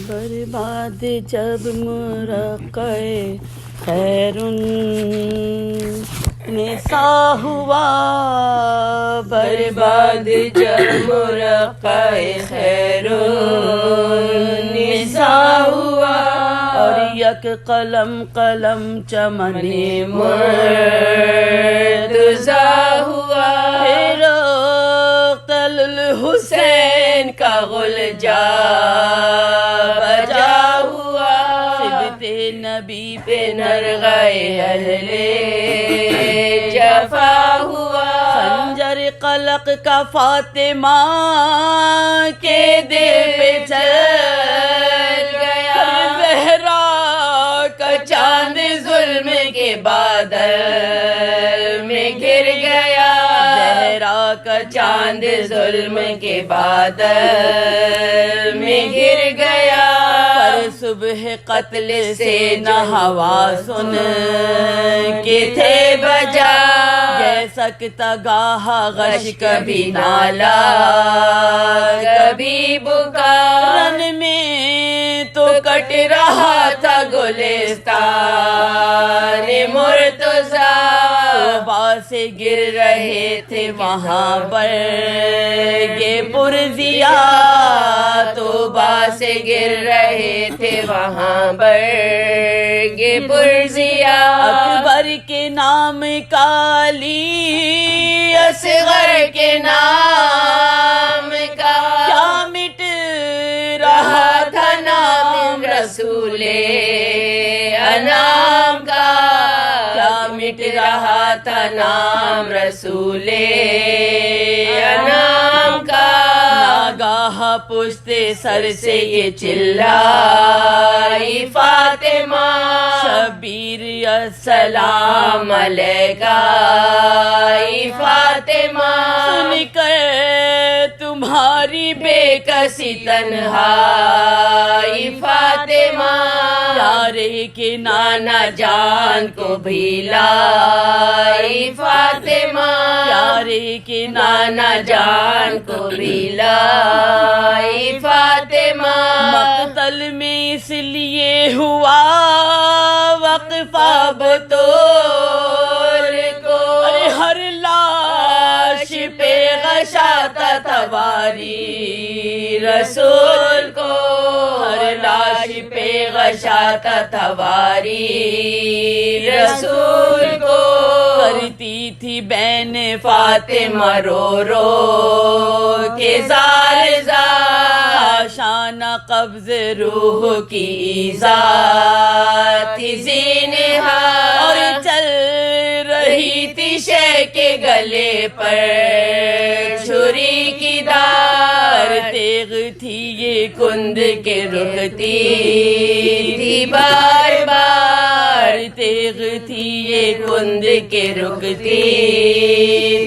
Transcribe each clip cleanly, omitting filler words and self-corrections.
برباد جب مرقع خیر النساء ہوا، برباد جب مرقع خیر النساء ہوا، اور یک قلم قلم چمن مرتضی ہوا، پھر اقتل الحسین کا غل جا بجا ہوا، صبت نبی پہ نرغائے اہل جفا ہوا، خنجر قلق کا فاطمہ کے دل پہ چل گیا، زہرا کا چاند ظلم کے بادل میں گر گیا، زہرا کا چاند ظلم کے بادل میں گر گیا، پر صبح قتل سے نہ ہوا سن کے تھے بجا، سکتا گاہ غش کبھی نالا کبھی بکا، رن میں تو کٹ رہا تھا گلستان مرتضی، توبہ سے گر رہے تھے وہاں پر یہ پرزیا، توبہ سے گر رہے تھے وہاں پر یہ پرزیا، اکبر کے نام کالی اصغر کے نام کا کیا مٹ رہا تھا نام رسول انام کا، کیا مٹ رہا تھا نام رسول انام کا، ناگاہ پشت سر سے یہ چلائی فاطمہ، شبیر السلام علیکہ فاطمہ، سن کر تمہاری بے کسی تنہائی فاطمہ، پیارے کے نانا جان کو بھی لائی فاطمہ، پیارے کے نانا جان کو بھی لائی فاطمہ، مقتل میں اس لیے ہوا وقفہ بطول کو، ہر لاش پہ غشاتا تھا واری رسول کو، ہر لاش پہ غشاتا تھا واری رسول کو، کرتی تھی بین فاطمہ رو رو کے زار زار، شان قبض روح کی ایذا تھی زینہا، اور چل رہی تھی شے کے گلے پر چھری کی دار، تیغ تھی یہ کند کے رکتی تھی بار بار، تیغ تھی یہ کند کے رکتی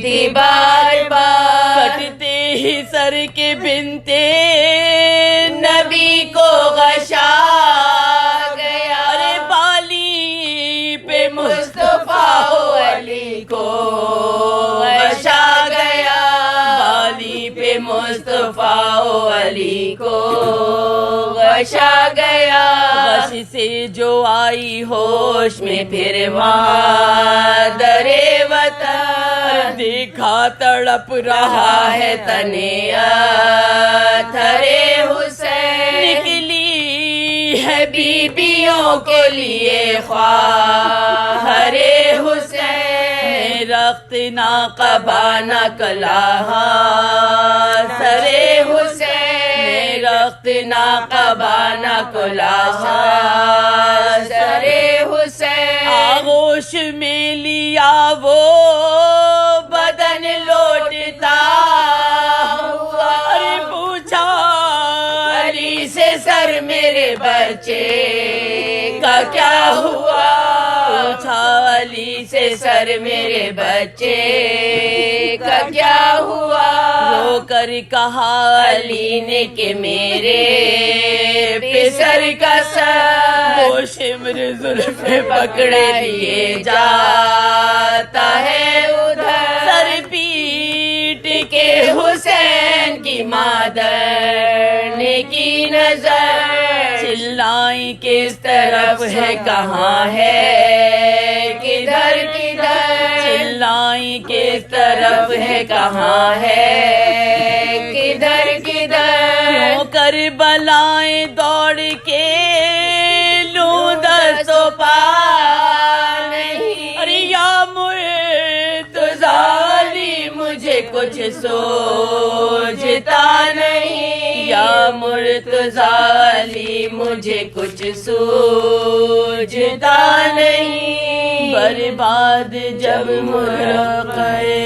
تھی بار بار، کٹتے ہی سر کے بنتے نبی کو غشا گیا، ارے بالی پہ مصطفیٰ علی کو غشا گیا، بالی پہ مصطفیٰ علی کو غشا گیا، غش سے جو آئی ہوش میں پھر مادر وطن، دیکھا تڑپ رہا ہے تنیا تھرے حسین، نکلی ہے بیبیوں کے لیے خواہر حسین، رخت ناقبہ نہ کلاہا سرے حسین، رخت ناقبہ نہ کلاہا سرے حسین، آغوش میں لیا وہ بدن لوٹتا ہوا، ارے پوچھا علی سے سر میرے بچے کا کیا ہوا، پوچھا علی سے سر میرے بچے کا کیا ہوا، رو کر کہا علی نے کہ میرے پسر کا سر وہ شمر زلف پکڑے لیے جاتا ہے ادھر، سر پیٹ کے حسین کی مادر نے کی نظر، چلائیں کس طرف ہے کہاں ہے کدھر کدھر چلائیں کس طرف ہے کہاں ہے کدھر کدھر کیوں کربلائیں دوڑ کے لوں دست و پا نہیں ارے یا مرتضی مجھے کچھ سوچتا نہیں یا مرتضی مجھے کچھ سوچتا نہیں برباد جب مرغے